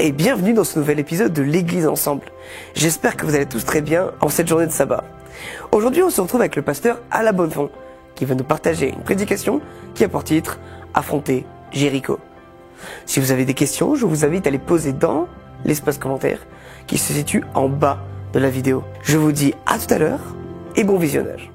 et bienvenue dans ce nouvel épisode de l'Église Ensemble. J'espère que vous allez tous très bien en cette journée de sabbat. Aujourd'hui, on se retrouve avec le pasteur Alain Bonnefond qui va nous partager une prédication qui a pour titre « Affronter Jéricho ». Si vous avez des questions, je vous invite à les poser dans l'espace commentaire qui se situe en bas de la vidéo. Je vous dis à tout à l'heure et bon visionnage.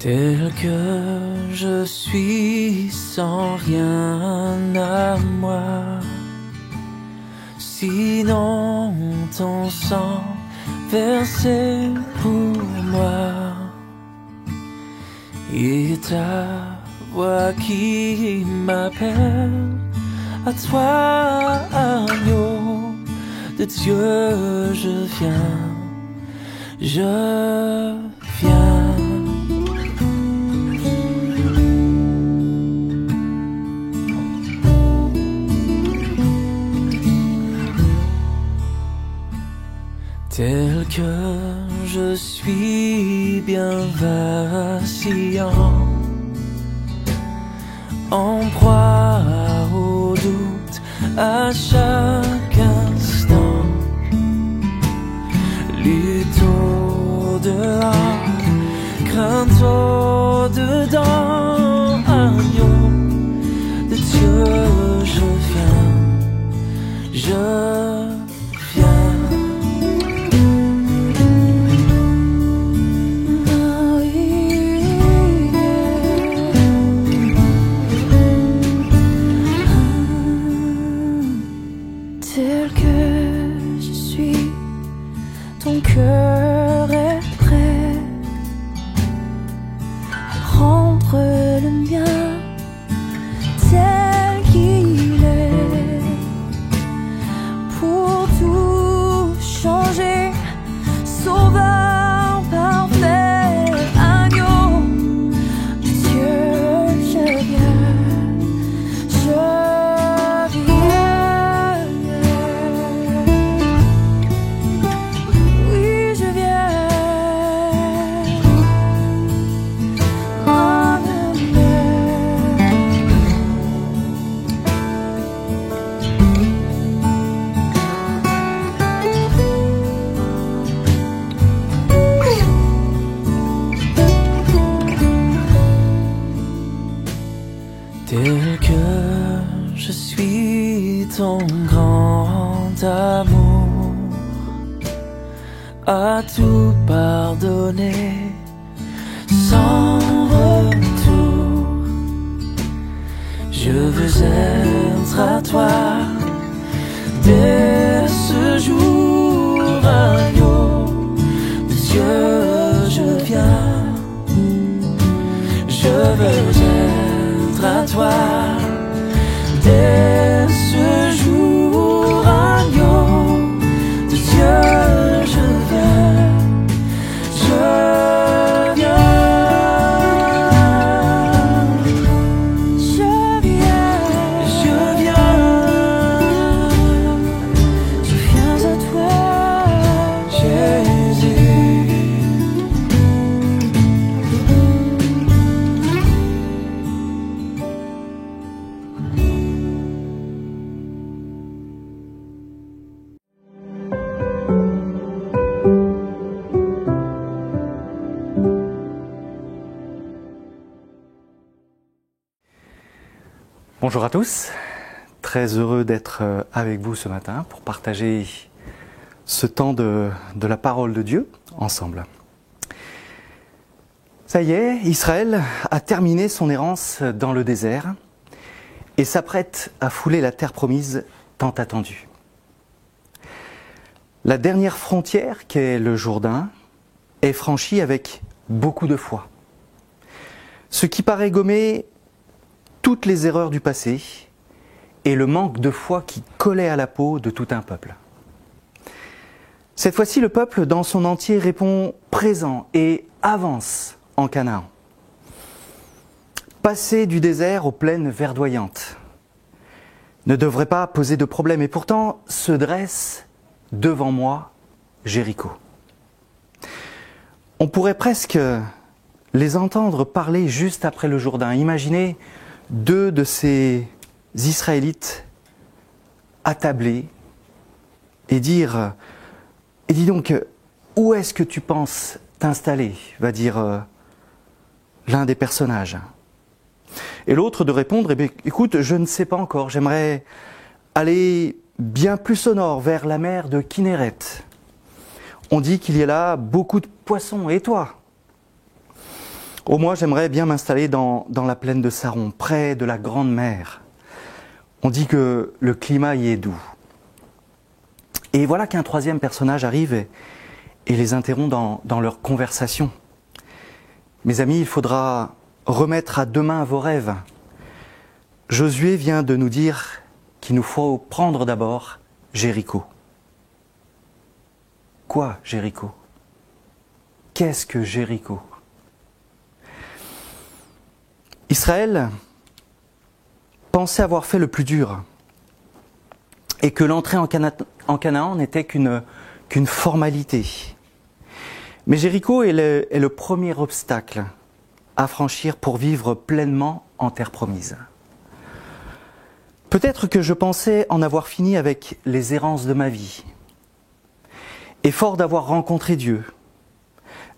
Tel que je suis sans rien à moi, sinon ton sang versé pour moi, et ta voix qui m'appelle à toi, agneau de Dieu, je viens. Tel que je suis bien vacillant, en proie au doute à chaque instant, lutte au-dehors, crainte au-dedans, agneau de Dieu, je viens. Tel que je suis, ton cœur est prêt à prendre le mien tel qu'il est, pour tout changer, sauveur parfait, agneau de Dieu, je viens. Tel que je suis ton grand amour, à tout pardonner sans retour. Je veux être à toi dès ce jour, agneau de Dieu, je viens. Je veux être à toi dès ce jour, agneau de Dieu, je viens, je viens, je viens, je viens, je viens à toi, Jésus. Bonjour à tous, très heureux d'être avec vous ce matin pour partager ce temps de la parole de Dieu ensemble. Ça y est, Israël a terminé son errance dans le désert et s'apprête à fouler la terre promise tant attendue. La dernière frontière, qu'est le Jourdain, est franchie avec beaucoup de foi. Ce qui paraît gommer toutes les erreurs du passé et le manque de foi qui collait à la peau de tout un peuple. Cette fois-ci, le peuple dans son entier répond présent et avance en Canaan. passer du désert aux plaines verdoyantes ne devrait pas poser de problème. Et pourtant, se dresse devant moi Jéricho. On pourrait presque les entendre parler juste après le Jourdain. Imaginez deux de ces Israélites attablés et dire « Et dis donc, où est-ce que tu penses t'installer ?» va dire l'un des personnages. Et l'autre de répondre, eh bien, écoute, je ne sais pas encore, j'aimerais aller bien plus au nord, vers la mer de Kinneret. On dit qu'il y a là beaucoup de poissons, et toi? Oh, moi, j'aimerais bien m'installer dans la plaine de Saron, près de la grande mer. On dit que le climat y est doux. Et voilà qu'un troisième personnage arrive et les interrompt dans leur conversation. Mes amis, il faudra remettre à demain vos rêves. Josué vient de nous dire qu'il nous faut prendre d'abord Jéricho. Quoi, Jéricho? Qu'est-ce que Jéricho? Israël pensait avoir fait le plus dur et que l'entrée en Canaan n'était qu'une formalité. Mais Jéricho est le premier obstacle à franchir pour vivre pleinement en terre promise. Peut-être que je pensais en avoir fini avec les errances de ma vie. Et fort d'avoir rencontré Dieu,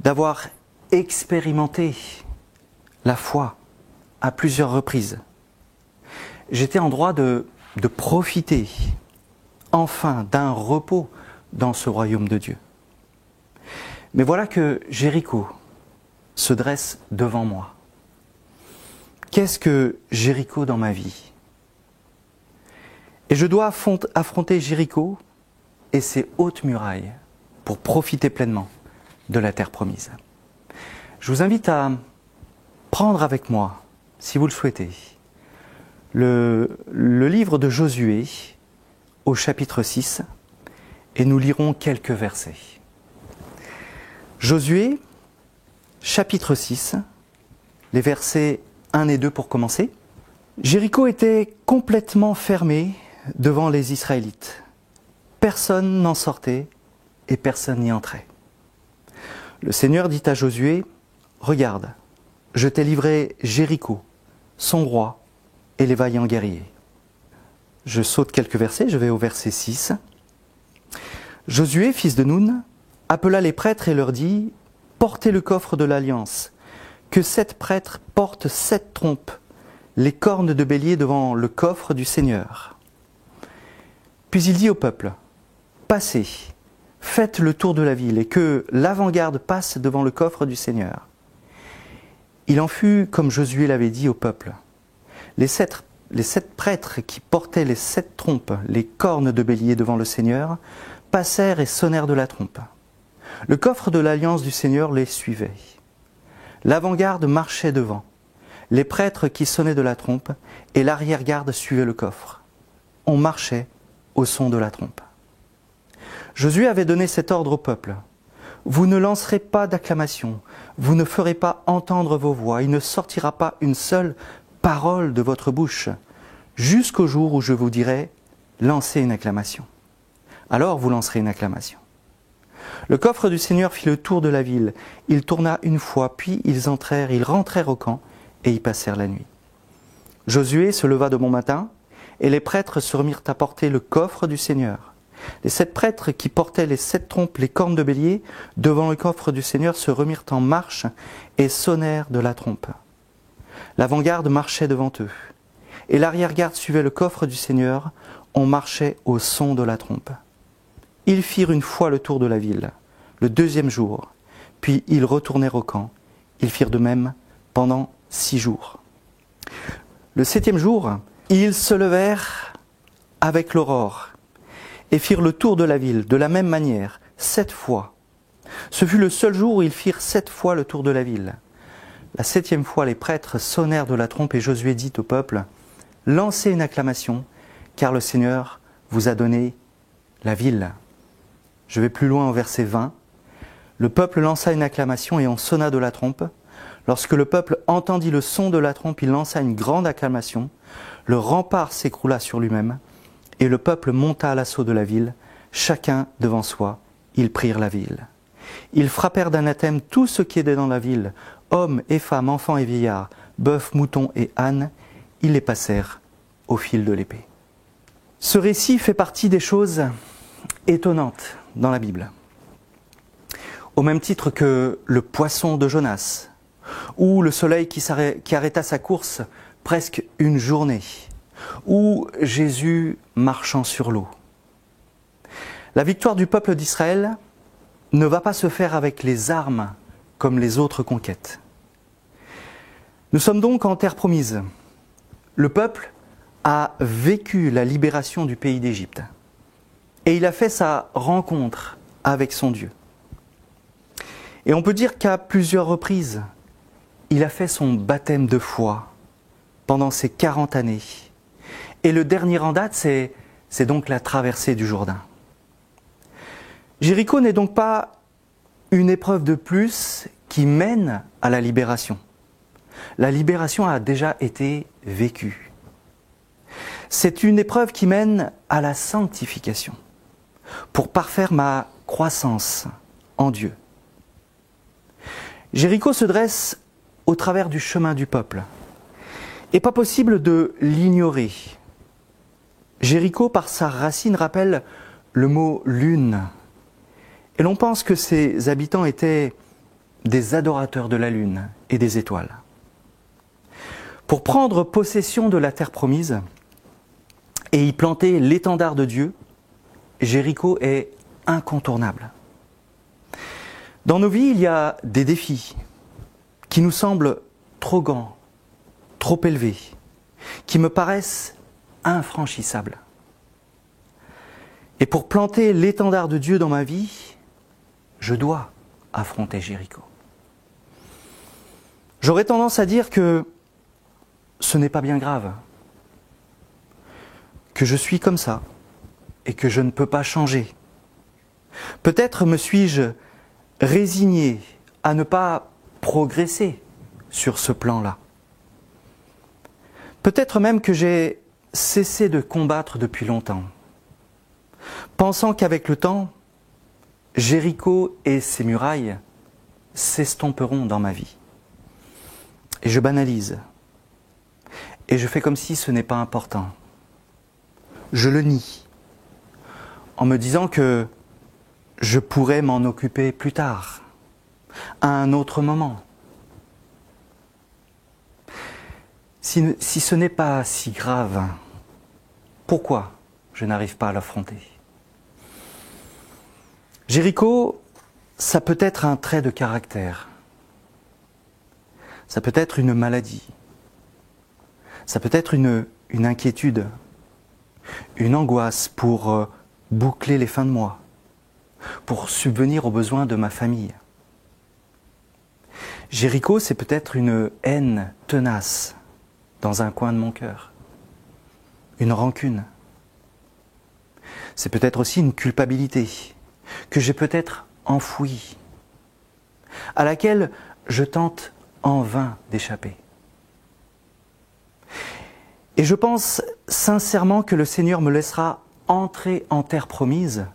d'avoir expérimenté la foi à plusieurs reprises, j'étais en droit de profiter enfin d'un repos dans ce royaume de Dieu. Mais voilà que Jéricho se dresse devant moi. Qu'est-ce que Jéricho dans ma vie? Et je dois affronter Jéricho et ses hautes murailles pour profiter pleinement de la terre promise. Je vous invite à prendre avec moi, si vous le souhaitez, le livre de Josué au chapitre 6 et nous lirons quelques versets. Josué, chapitre 6, les versets 1 et 2 pour commencer. Jéricho était complètement fermé devant les Israélites. Personne n'en sortait et personne n'y entrait. Le Seigneur dit à Josué, « Regarde, je t'ai livré Jéricho, son roi et les vaillants guerriers. » Je saute quelques versets, je vais au verset 6. Josué, fils de Nun, appela les prêtres et leur dit, « Portez le coffre de l'Alliance, que 7 prêtres portent 7 trompes, les cornes de bélier devant le coffre du Seigneur. » Puis il dit au peuple, « Passez, faites le tour de la ville, et que l'avant-garde passe devant le coffre du Seigneur. » Il en fut comme Josué l'avait dit au peuple. Les sept prêtres qui portaient les 7 trompes, les cornes de bélier devant le Seigneur, passèrent et sonnèrent de la trompe. Le coffre de l'alliance du Seigneur les suivait. L'avant-garde marchait devant, les prêtres qui sonnaient de la trompe, et l'arrière-garde suivait le coffre. On marchait au son de la trompe. Josué avait donné cet ordre au peuple. « Vous ne lancerez pas d'acclamation, vous ne ferez pas entendre vos voix, il ne sortira pas une seule parole de votre bouche, jusqu'au jour où je vous dirai « Lancez une acclamation ». Alors vous lancerez une acclamation. Le coffre du Seigneur fit le tour de la ville. Il tourna une fois, puis ils rentrèrent au camp et y passèrent la nuit. Josué se leva de bon matin, et les prêtres se remirent à porter le coffre du Seigneur. Les 7 prêtres qui portaient les 7 trompes, les cornes de bélier, devant le coffre du Seigneur se remirent en marche et sonnèrent de la trompe. L'avant-garde marchait devant eux, et l'arrière-garde suivait le coffre du Seigneur. On marchait au son de la trompe. Ils firent une fois le tour de la ville, le 2e jour, puis ils retournèrent au camp. Ils firent de même pendant 6 jours. Le 7e jour, ils se levèrent avec l'aurore et firent le tour de la ville de la même manière, 7 fois. Ce fut le seul jour où ils firent 7 fois le tour de la ville. La 7e fois, les prêtres sonnèrent de la trompe et Josué dit au peuple, « Lancez une acclamation, car le Seigneur vous a donné la ville. » Je vais plus loin au verset 20. Le peuple lança une acclamation et on sonna de la trompe. Lorsque le peuple entendit le son de la trompe, il lança une grande acclamation. Le rempart s'écroula sur lui-même, et le peuple monta à l'assaut de la ville. Chacun devant soi, ils prirent la ville. Ils frappèrent d'anathème tout ce qui était dans la ville, hommes et femmes, enfants et vieillards, bœufs, moutons et ânes. Ils les passèrent au fil de l'épée. Ce récit fait partie des choses étonnantes dans la Bible. Au même titre que le poisson de Jonas, ou le soleil qui arrêta sa course presque une journée, ou Jésus marchant sur l'eau. La victoire du peuple d'Israël ne va pas se faire avec les armes comme les autres conquêtes. Nous sommes donc en terre promise. Le peuple a vécu la libération du pays d'Égypte et il a fait sa rencontre avec son Dieu. Et on peut dire qu'à plusieurs reprises, il a fait son baptême de foi pendant ces 40 années. Et le dernier en date, c'est donc la traversée du Jourdain. Jéricho n'est donc pas une épreuve de plus qui mène à la libération. La libération a déjà été vécue. C'est une épreuve qui mène à la sanctification, pour parfaire ma croissance en Dieu. Jéricho se dresse au travers du chemin du peuple. Et pas possible de l'ignorer. Jéricho, par sa racine, rappelle le mot lune. Et l'on pense que ses habitants étaient des adorateurs de la lune et des étoiles. Pour prendre possession de la terre promise et y planter l'étendard de Dieu, Jéricho est incontournable. Dans nos vies, il y a des défis qui nous semblent trop grands, trop élevés, qui me paraissent infranchissables. Et pour planter l'étendard de Dieu dans ma vie, je dois affronter Jéricho. J'aurais tendance à dire que ce n'est pas bien grave, que je suis comme ça et que je ne peux pas changer. Peut-être me suis-je résigné à ne pas progresser sur ce plan-là. Peut-être même que j'ai cessé de combattre depuis longtemps, pensant qu'avec le temps, Jéricho et ses murailles s'estomperont dans ma vie. Et je banalise. Et je fais comme si ce n'est pas important. Je le nie, en me disant que je pourrais m'en occuper plus tard, à un autre moment. Si ce n'est pas si grave, pourquoi je n'arrive pas à l'affronter ? Jéricho, ça peut être un trait de caractère. Ça peut être une maladie. Ça peut être une inquiétude, une angoisse pour boucler les fins de mois, pour subvenir aux besoins de ma famille. Jéricho, c'est peut-être une haine tenace dans un coin de mon cœur, une rancune. C'est peut-être aussi une culpabilité que j'ai peut-être enfouie, à laquelle je tente en vain d'échapper. Et je pense sincèrement que le Seigneur me laissera entrer en terre promise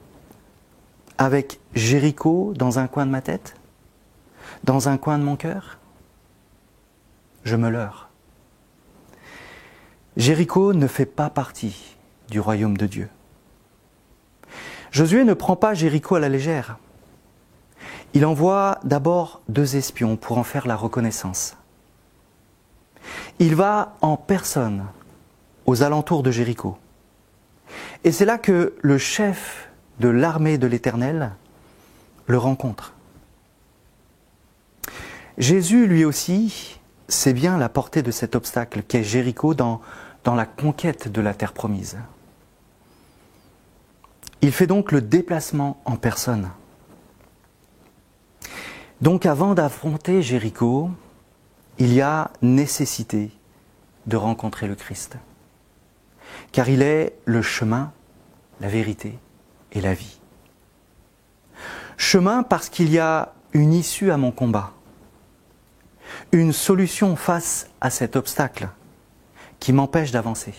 avec Jéricho dans un coin de ma tête, dans un coin de mon cœur. Je me leurre. Jéricho ne fait pas partie du royaume de Dieu. Josué ne prend pas Jéricho à la légère. Il envoie d'abord 2 espions pour en faire la reconnaissance. Il va en personne aux alentours de Jéricho. Et c'est là que le chef de l'armée de l'Éternel le rencontre. Jésus, lui aussi, sait bien la portée de cet obstacle qu'est Jéricho dans la conquête de la terre promise. Il fait donc le déplacement en personne. Donc avant d'affronter Jéricho, il y a nécessité de rencontrer le Christ. Car il est le chemin, la vérité et la vie. Chemin parce qu'il y a une issue à mon combat. une solution face à cet obstacle qui m'empêche d'avancer.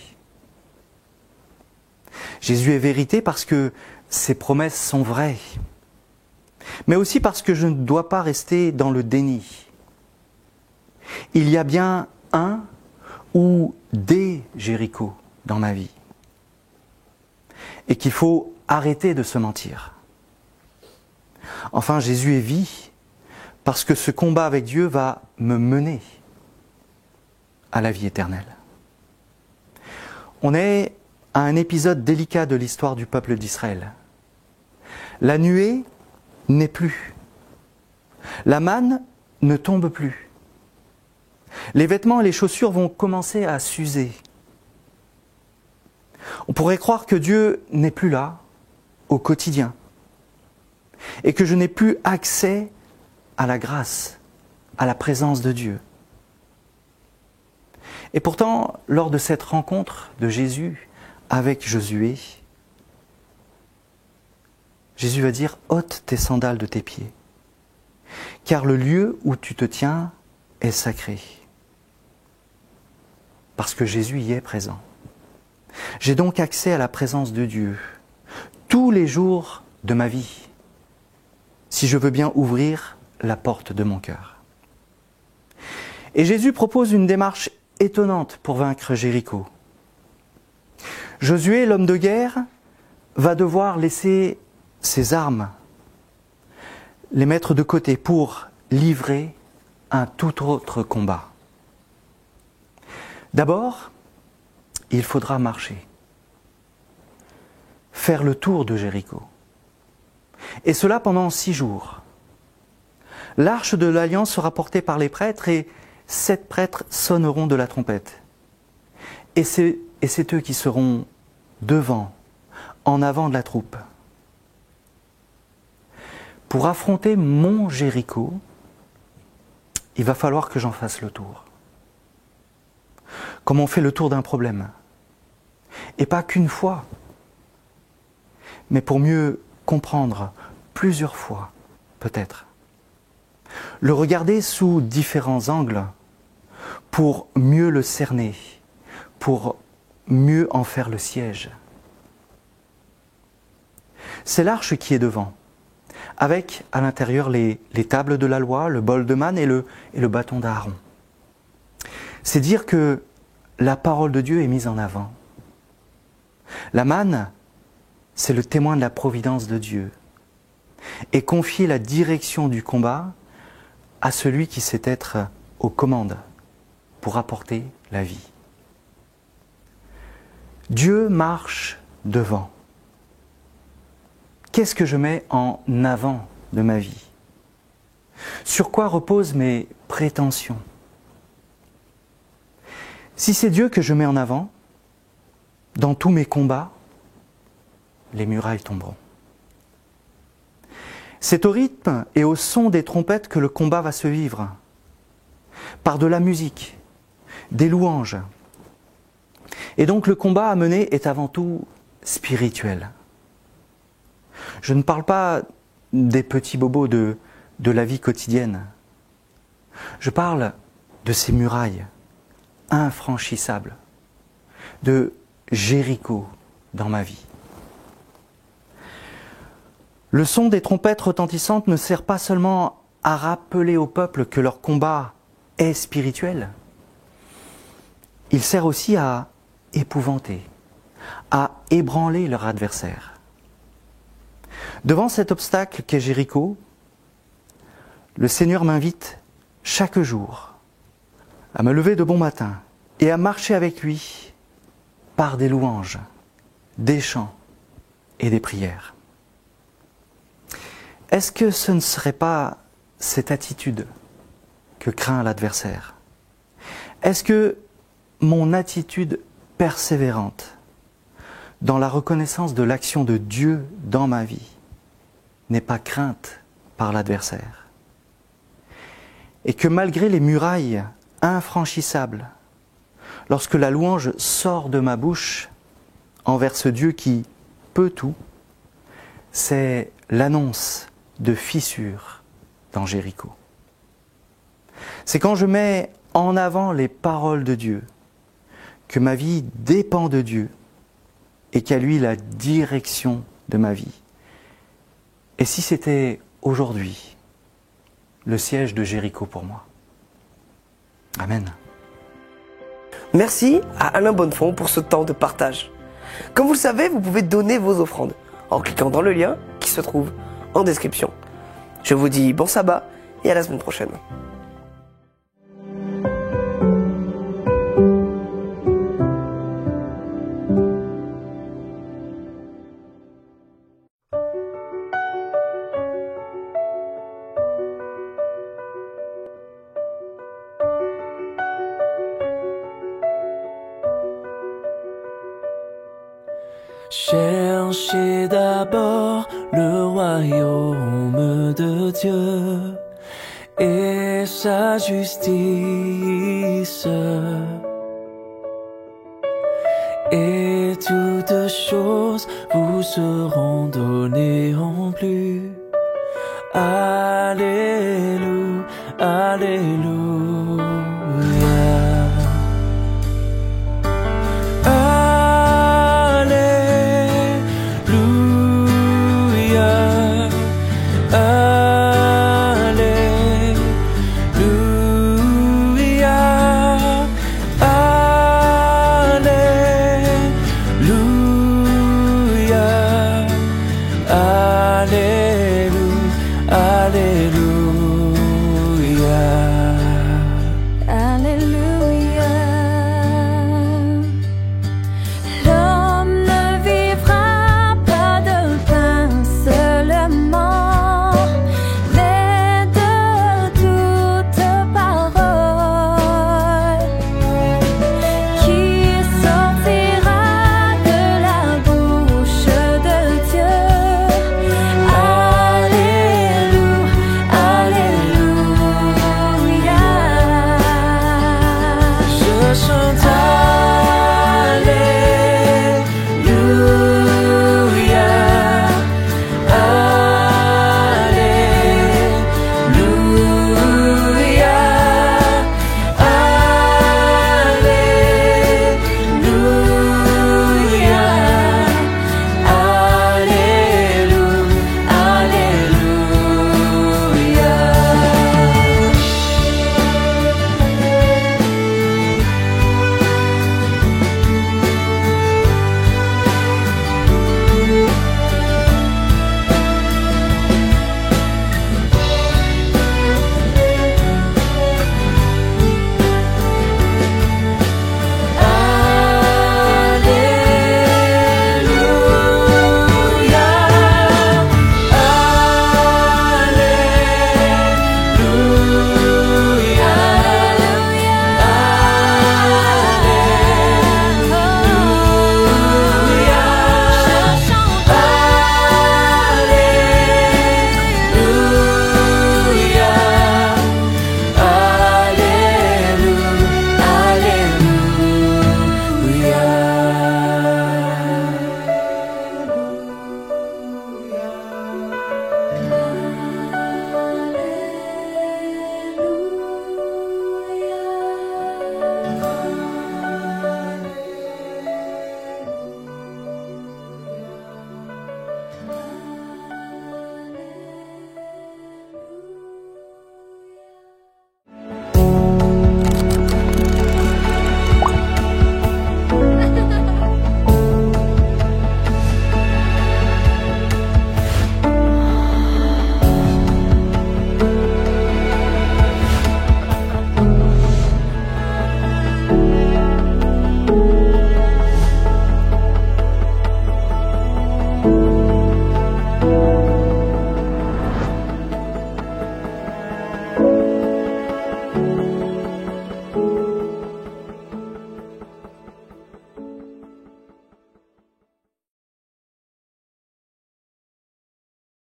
Jésus est vérité parce que ses promesses sont vraies, mais aussi parce que je ne dois pas rester dans le déni. Il y a bien un ou des Jéricho dans ma vie, et qu'il faut arrêter de se mentir. Enfin, Jésus est vie, parce que ce combat avec Dieu va me mener à la vie éternelle. On est à un épisode délicat de l'histoire du peuple d'Israël. La nuée n'est plus. La manne ne tombe plus. Les vêtements et les chaussures vont commencer à s'user. On pourrait croire que Dieu n'est plus là, au quotidien, et que je n'ai plus accès à la grâce, à la présence de Dieu. Et pourtant, lors de cette rencontre de Jésus avec Josué, Jésus va dire « ôte tes sandales de tes pieds, car le lieu où tu te tiens est sacré. » Parce que Jésus y est présent. J'ai donc accès à la présence de Dieu tous les jours de ma vie, si je veux bien ouvrir la porte de mon cœur. Et Jésus propose une démarche étonnante pour vaincre Jéricho. Josué, l'homme de guerre, va devoir laisser ses armes, les mettre de côté pour livrer un tout autre combat. D'abord, il faudra marcher, faire le tour de Jéricho. Et cela pendant 6 jours. L'arche de l'Alliance sera portée par les prêtres et 7 prêtres sonneront de la trompette. Et c'est eux qui seront devant, en avant de la troupe. Pour affronter mon Jéricho, il va falloir que j'en fasse le tour. Comme on fait le tour d'un problème. Et pas qu'une fois, mais pour mieux comprendre plusieurs fois, peut-être. Le regarder sous différents angles pour mieux le cerner, pour mieux en faire le siège. C'est l'arche qui est devant, avec à l'intérieur les tables de la loi, le bol de manne et le bâton d'Aaron. C'est dire que la parole de Dieu est mise en avant. La manne, c'est le témoin de la providence de Dieu. Et confier la direction du combat à celui qui sait être aux commandes pour apporter la vie. Dieu marche devant. Qu'est-ce que je mets en avant de ma vie? Sur quoi reposent mes prétentions? Si c'est Dieu que je mets en avant, dans tous mes combats, les murailles tomberont. C'est au rythme et au son des trompettes que le combat va se vivre, par de la musique, des louanges. Et donc le combat à mener est avant tout spirituel. Je ne parle pas des petits bobos de la vie quotidienne. Je parle de ces murailles infranchissables, de Jéricho dans ma vie. Le son des trompettes retentissantes ne sert pas seulement à rappeler au peuple que leur combat est spirituel. Il sert aussi à épouvanter, à ébranler leur adversaire. Devant cet obstacle qu'est Jéricho, le Seigneur m'invite chaque jour à me lever de bon matin et à marcher avec lui par des louanges, des chants et des prières. Est-ce que ce ne serait pas cette attitude que craint l'adversaire? Est-ce que mon attitude persévérante dans la reconnaissance de l'action de Dieu dans ma vie n'est pas crainte par l'adversaire? Et que malgré les murailles infranchissables, lorsque la louange sort de ma bouche envers ce Dieu qui peut tout, c'est l'annonce de fissures dans Jéricho. C'est quand je mets en avant les paroles de Dieu, que ma vie dépend de Dieu et qu'à lui la direction de ma vie. Et si c'était aujourd'hui le siège de Jéricho pour moi? Amen. Merci à Alain Bonnefond pour ce temps de partage. Comme vous le savez, vous pouvez donner vos offrandes en cliquant dans le lien qui se trouve en description. Je vous dis bon sabbat et à la semaine prochaine. Cherchez d'abord le royaume de Dieu et sa justice, et toutes choses vous seront données en plus. Alléluia, Alléluia.